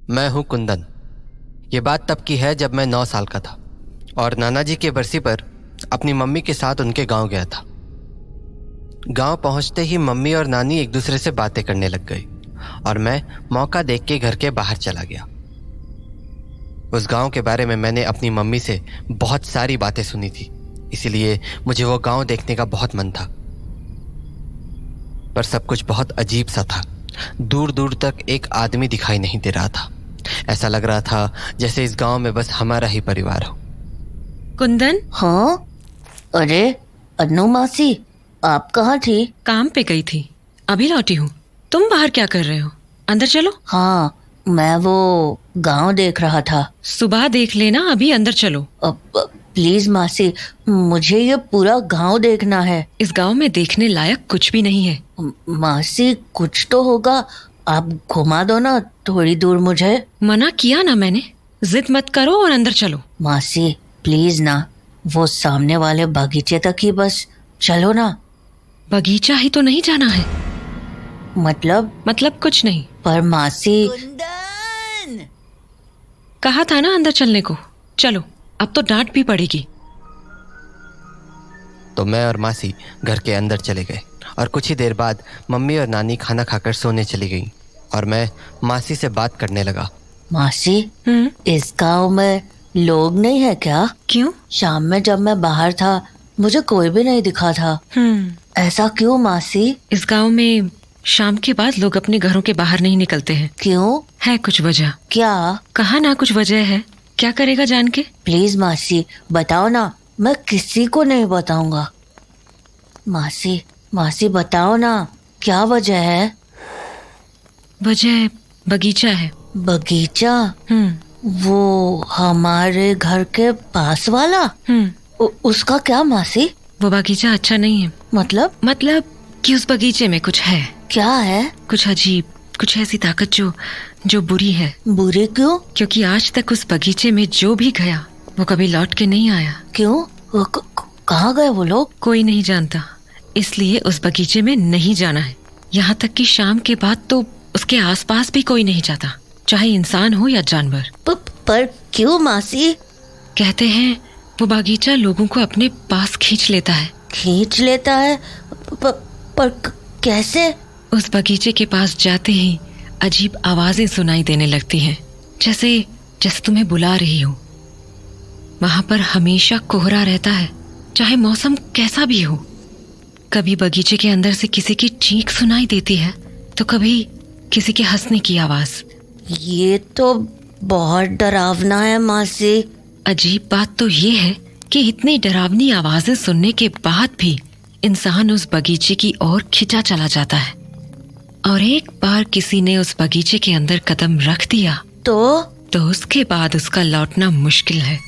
मैं हूँ कुंदन। ये बात तब की है जब मैं 9 साल का था और नाना जी के बरसी पर अपनी मम्मी के साथ उनके गांव गया था। गांव पहुंचते ही मम्मी और नानी एक दूसरे से बातें करने लग गई और मैं मौका देख के घर के बाहर चला गया। उस गांव के बारे में मैंने अपनी मम्मी से बहुत सारी बातें सुनी थी, इसीलिए मुझे वो गांव देखने का बहुत मन था। पर सब कुछ बहुत अजीब सा था। दूर दूर तक एक आदमी दिखाई नहीं दे रहा था। ऐसा लग रहा था जैसे इस गांव में बस हमारा ही परिवार हो। कुंदन। हाँ, अरे अन्नू मासी, आप कहाँ थी? काम पे गई थी, अभी लौटी हूँ। तुम बाहर क्या कर रहे हो? अंदर चलो। हाँ, मैं वो गांव देख रहा था। सुबह देख लेना, अभी अंदर चलो। प्लीज मासी, मुझे ये पूरा गांव देखना है। इस गांव में देखने लायक कुछ भी नहीं है। मासी, कुछ तो होगा, आप घुमा दो ना थोड़ी दूर मुझे। मना किया ना मैंने, जिद मत करो और अंदर चलो। मासी प्लीज ना, वो सामने वाले बगीचे तक ही बस चलो ना। बगीचा ही तो नहीं जाना है। मतलब कुछ नहीं। पर मासी। कुंदन! कहा था ना अंदर चलने को। चलो, अब तो डांट भी पड़ेगी। तो मैं और मासी घर के अंदर चले गए और कुछ ही देर बाद मम्मी और नानी खाना खाकर सोने चली गईं और मैं मासी से बात करने लगा। मासी, इस गांव में लोग नहीं है क्या? क्यों? शाम में जब मैं बाहर था मुझे कोई भी नहीं दिखा था। ऐसा क्यों मासी? इस गांव में शाम के बाद लोग अपने घरों के बाहर नहीं निकलते हैं। क्यों? है कुछ वजह। क्या? कहा ना कुछ वजह है। क्या करेगा जान के? प्लीज मासी बताओ ना, मैं किसी को नहीं बताऊंगा। मासी बताओ ना, क्या वजह है? वजह बगीचा है। बगीचा? वो हमारे घर के पास वाला? उसका क्या मासी? वो बगीचा अच्छा नहीं है। मतलब कि उस बगीचे में कुछ है। क्या है? कुछ अजीब, कुछ ऐसी ताकत जो बुरी है। बुरी क्यों? क्योंकि आज तक उस बगीचे में जो भी गया वो कभी लौट के नहीं आया। क्यों? कहाँ गए वो लोग? कोई नहीं जानता, इसलिए उस बगीचे में नहीं जाना है। यहाँ तक कि शाम के बाद तो उसके आसपास भी कोई नहीं जाता, चाहे इंसान हो या जानवर। पर क्यों मासी? कहते हैं वो बगीचा लोगों को अपने पास खींच लेता है। खींच लेता है? पर कैसे? उस बगीचे के पास जाते ही अजीब आवाजें सुनाई देने लगती हैं, जैसे तुम्हें बुला रही हो। वहां पर हमेशा कोहरा रहता है, चाहे मौसम कैसा भी हो। कभी बगीचे के अंदर से किसी की चीख सुनाई देती है तो कभी किसी के हंसने की आवाज। ये तो बहुत डरावना है मासी। अजीब बात तो ये है कि इतनी डरावनी आवाजें सुनने के बाद भी इंसान उस बगीचे की ओर खिंचा चला जाता है। और एक बार किसी ने उस बगीचे के अंदर कदम रख दिया तो उसके बाद उसका लौटना मुश्किल है।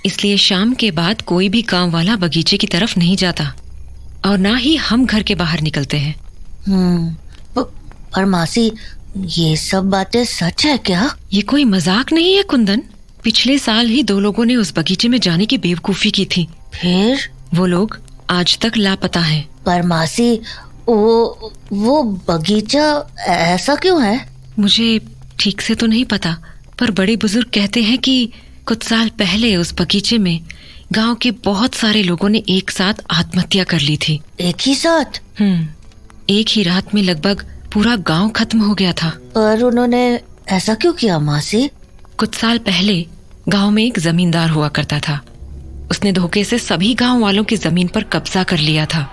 इसलिए शाम के बाद कोई भी गांव वाला बगीचे की तरफ नहीं जाता और ना ही हम घर के बाहर निकलते हैं। पर मासी, ये सब बातें सच है क्या? ये कोई मजाक नहीं है कुंदन। पिछले साल ही 2 लोगों ने उस बगीचे में जाने की बेवकूफी की थी। फिर? वो लोग आज तक लापता हैं। पर मासी, वो बगीचा ऐसा क्यों है? मुझे ठीक से तो नहीं पता, पर बड़े बुजुर्ग कहते हैं कि कुछ साल पहले उस बगीचे में गांव के बहुत सारे लोगों ने एक साथ आत्महत्या कर ली थी। एक ही साथ? एक ही रात में लगभग पूरा गांव खत्म हो गया था। पर उन्होंने ऐसा क्यों किया मासी? कुछ साल पहले गांव में एक जमींदार हुआ करता था। उसने धोखे से सभी गांव वालों की जमीन पर कब्जा कर लिया था।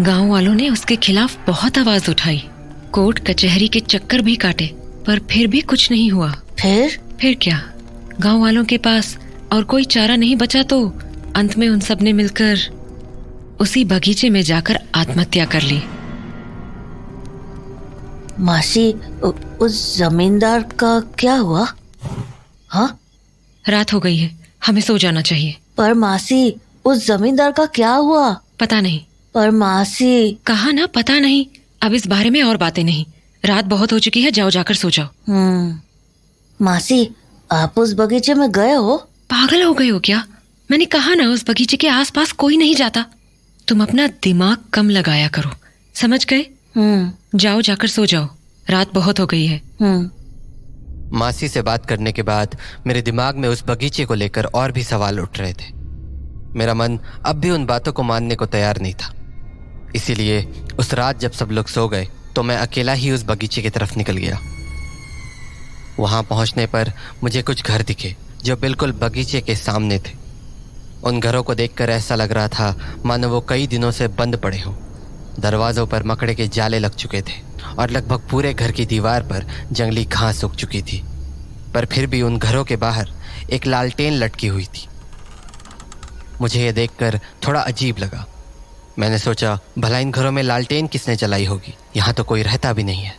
गांव वालों ने उसके खिलाफ बहुत आवाज उठाई, कोर्ट कचहरी के चक्कर भी काटे, पर फिर भी कुछ नहीं हुआ। फिर क्या, गांव वालों के पास और कोई चारा नहीं बचा तो अंत में उन सब ने मिलकर उसी बगीचे में जाकर आत्महत्या कर ली। मासी, उस जमींदार का क्या हुआ? हाँ? रात हो गई है, हमें सो जाना चाहिए। पर मासी, उस जमींदार का क्या हुआ? पता नहीं। पर मासी। कहा ना पता नहीं। अब इस बारे में और बातें नहीं, रात बहुत हो चुकी है, जाओ जाकर सो जाओ। मासी, आप उस बगीचे में गए हो? पागल हो गए हो क्या? मैंने कहा ना उस बगीचे के आसपास कोई नहीं जाता। तुम अपना दिमाग कम लगाया करो, समझ गए? हम्म। जाओ जाकर सो जाओ, रात बहुत हो गई है। मासी से बात करने के बाद मेरे दिमाग में उस बगीचे को लेकर और भी सवाल उठ रहे थे। मेरा मन अब भी उन बातों को मानने को तैयार नहीं था। इसीलिए उस रात जब सब लोग सो गए तो मैं अकेला ही उस बगीचे की तरफ निकल गया। वहां पहुंचने पर मुझे कुछ घर दिखे जो बिल्कुल बगीचे के सामने थे। उन घरों को देखकर ऐसा लग रहा था मानो वो कई दिनों से बंद पड़े हों। दरवाजों पर मकड़े के जाले लग चुके थे और लगभग पूरे घर की दीवार पर जंगली घास उग चुकी थी, पर फिर भी उन घरों के बाहर एक लालटेन लटकी हुई थी। मुझे ये देखकर थोड़ा अजीब लगा। मैंने सोचा भला इन घरों में लालटेन किसने जलाई होगी, यहाँ तो कोई रहता भी नहीं है।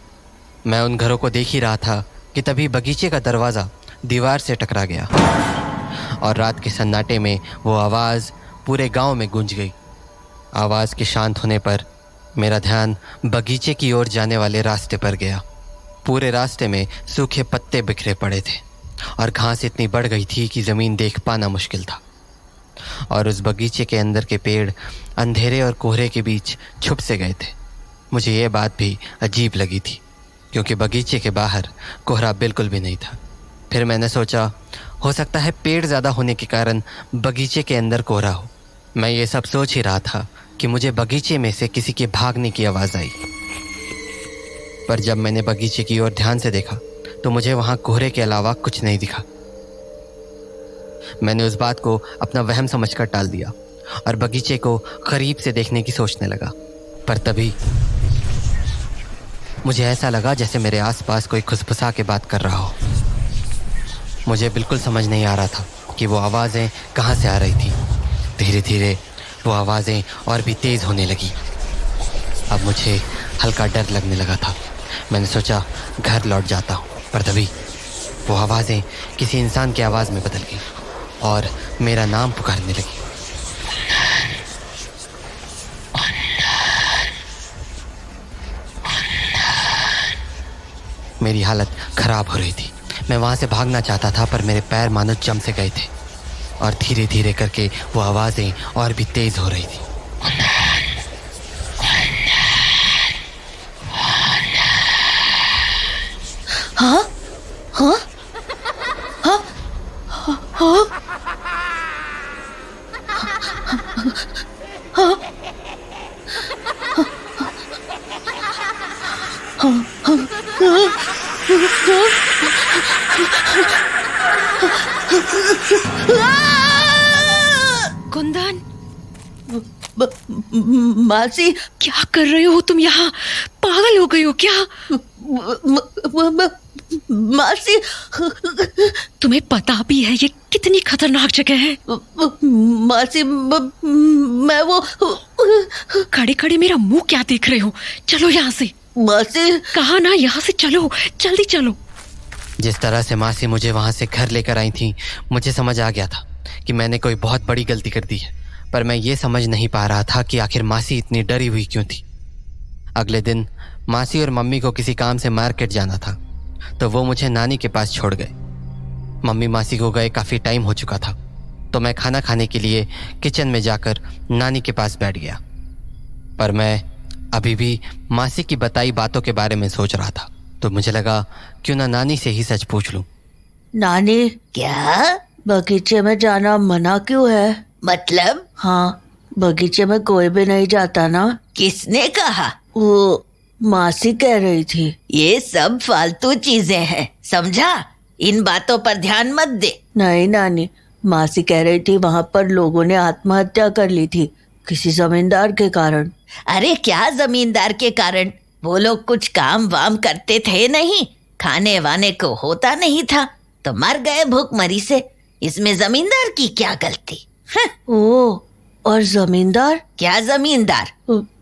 मैं उन घरों को देख ही रहा था कि तभी बगीचे का दरवाज़ा दीवार से टकरा गया और रात के सन्नाटे में वो आवाज़ पूरे गांव में गूंज गई। आवाज़ के शांत होने पर मेरा ध्यान बगीचे की ओर जाने वाले रास्ते पर गया। पूरे रास्ते में सूखे पत्ते बिखरे पड़े थे और घास इतनी बढ़ गई थी कि ज़मीन देख पाना मुश्किल था। और उस बगीचे के अंदर के पेड़ अंधेरे और कोहरे के बीच छुप से गए थे। मुझे ये बात भी अजीब लगी थी क्योंकि बगीचे के बाहर कोहरा बिल्कुल भी नहीं था। फिर मैंने सोचा हो सकता है पेड़ ज़्यादा होने के कारण बगीचे के अंदर कोहरा हो। मैं ये सब सोच ही रहा था कि मुझे बगीचे में से किसी के भागने की आवाज़ आई, पर जब मैंने बगीचे की ओर ध्यान से देखा तो मुझे वहाँ कोहरे के अलावा कुछ नहीं दिखा। मैंने उस बात को अपना वहम समझकर टाल दिया और बगीचे को करीब से देखने की सोचने लगा। पर तभी मुझे ऐसा लगा जैसे मेरे आसपास कोई खुसफुसा के बात कर रहा हो। मुझे बिल्कुल समझ नहीं आ रहा था कि वो आवाज़ें कहाँ से आ रही थी। धीरे धीरे वो आवाज़ें और भी तेज़ होने लगी। अब मुझे हल्का डर लगने लगा था। मैंने सोचा घर लौट जाता हूँ, पर तभी वो आवाज़ें किसी इंसान की आवाज़ में बदल गई और मेरा नाम पुकारने लगी। मेरी हालत ख़राब हो रही थी। मैं वहाँ से भागना चाहता था पर मेरे पैर मानो जम से गए थे और धीरे धीरे करके वो आवाज़ें और भी तेज़ हो रही थी। हाँ हाँ हाँ हाँ कुंदन, मासी, क्या कर रहे हो तुम यहाँ? पागल हो गई हो क्या? मासी, तुम्हें पता भी है ये कितनी खतरनाक जगह है? मासी, मैं वो खड़े खड़े मेरा मुंह क्या देख रहे हो? चलो यहाँ से। मासी, कहा ना यहाँ से चलो, जल्दी चलो। जिस तरह से मासी मुझे वहाँ से घर लेकर आई थी, मुझे समझ आ गया था कि मैंने कोई बहुत बड़ी गलती कर दी है, पर मैं ये समझ नहीं पा रहा था कि आखिर मासी इतनी डरी हुई क्यों थी। अगले दिन मासी और मम्मी को किसी काम से मार्केट जाना था, तो वो मुझे नानी के पास छोड़ गए। मम्मी मासी को गए काफ़ी टाइम हो चुका था, तो मैं खाना खाने के लिए किचन में जाकर नानी के पास बैठ गया। पर मैं अभी भी मासी की बताई बातों के बारे में सोच रहा था, तो मुझे लगा क्यों ना नानी से ही सच पूछ लूं। नानी, क्या बगीचे में जाना मना क्यों है? मतलब? हाँ, बगीचे में कोई भी नहीं जाता ना। किसने कहा? वो मासी कह रही थी। ये सब फालतू चीजें हैं, समझा? इन बातों पर ध्यान मत दे। नहीं नानी, मासी कह रही थी वहाँ पर लोगों ने आत्महत्या कर ली थी किसी जमींदार के कारण। अरे क्या जमींदार के कारण? वो लोग कुछ काम वाम करते थे नहीं, खाने वाने को होता नहीं था तो मर गए भूखमरी से। इसमें जमींदार की क्या गलती? ओ, और जमींदार? क्या जमींदार?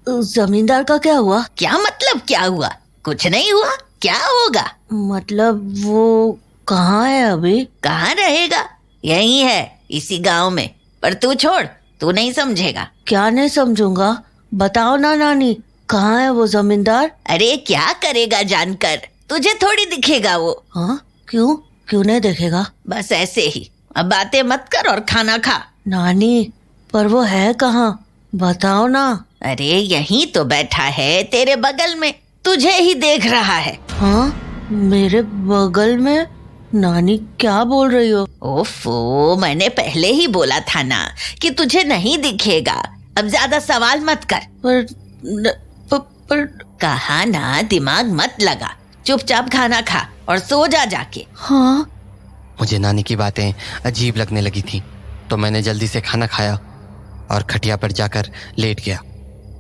जमींदार का क्या हुआ? क्या मतलब क्या हुआ? कुछ नहीं हुआ, क्या होगा? मतलब वो कहाँ है अभी? कहाँ रहेगा? यही है, इसी गांव में। पर तू छोड़, तू नहीं समझेगा। क्या नहीं समझूंगा? बताओ ना नानी, कहाँ है वो जमींदार? अरे क्या करेगा जानकर, तुझे थोड़ी दिखेगा वो। हाँ, क्यों क्यों नहीं देखेगा? बस ऐसे ही। अब बातें मत कर और खाना खा। नानी, पर वो है कहाँ? बताओ ना। अरे यहीं तो बैठा है तेरे बगल में, तुझे ही देख रहा है। हाँ, मेरे बगल में? नानी क्या बोल रही हो? ओफो, मैंने पहले ही बोला था ना कि तुझे नहीं दिखेगा। अब ज्यादा सवाल मत कर। पर कहा ना, दिमाग मत लगा, चुपचाप खाना खा और सो जा जाके। हाँ। मुझे नानी की बातें अजीब लगने लगी थी, तो मैंने जल्दी से खाना खाया और खटिया पर जाकर लेट गया।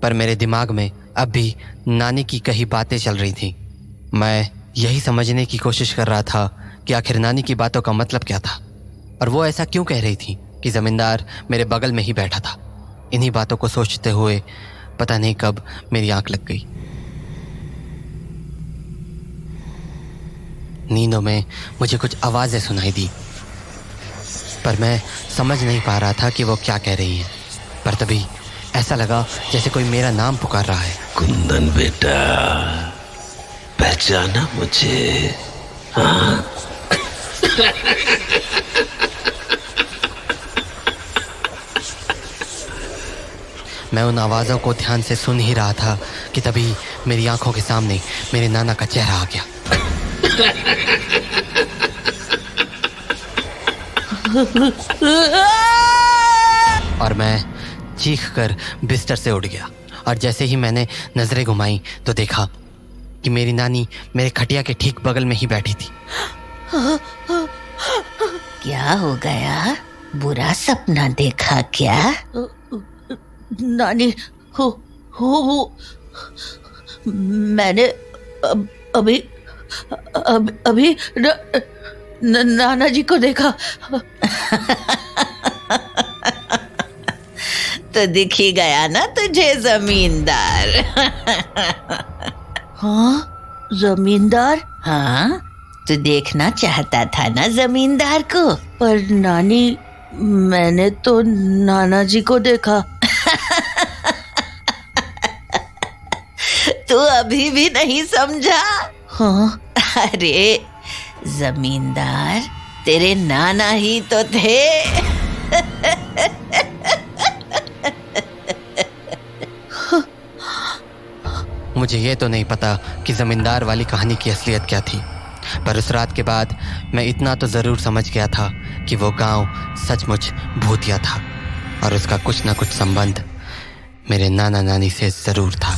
पर मेरे दिमाग में अब भी नानी की कही बातें चल रही थी। मैं यही समझने की कोशिश कर रहा था कि आखिर नानी की बातों का मतलब क्या था, और वो ऐसा क्यों कह रही थी कि जमींदार मेरे बगल में ही बैठा था। इन्हीं बातों को सोचते हुए पता नहीं कब मेरी आंख लग गई। नींदों में मुझे कुछ आवाजें सुनाई दी, पर मैं समझ नहीं पा रहा था कि वो क्या कह रही है। पर तभी ऐसा लगा जैसे कोई मेरा नाम पुकार रहा है। कुंदन बेटा, पहचाना मुझे? हाँ? मैं उन आवाज़ों को ध्यान से सुन ही रहा था कि तभी मेरी आंखों के सामने मेरे नाना का चेहरा आ गया। और मैं चीख कर बिस्तर से उठ गया, और जैसे ही मैंने नजरें घुमाई तो देखा कि मेरी नानी मेरे खटिया के ठीक बगल में ही बैठी थी। क्या हो गया? बुरा सपना देखा क्या? नानी, हो मैंने अभी नाना जी को देखा। तो दिख ही गया ना तुझे जमींदार। हाँ, जमींदार? हाँ, तू देखना चाहता था ना जमींदार को। पर नानी, मैंने तो नाना जी को देखा। तू अभी भी नहीं समझा? हाँ। अरे जमींदार तेरे नाना ही तो थे। मुझे ये तो नहीं पता कि जमींदार वाली कहानी की असलियत क्या थी, पर उस रात के बाद मैं इतना तो ज़रूर समझ गया था कि वो गांव सचमुच भूतिया था, और उसका कुछ ना कुछ संबंध मेरे नाना नानी से ज़रूर था।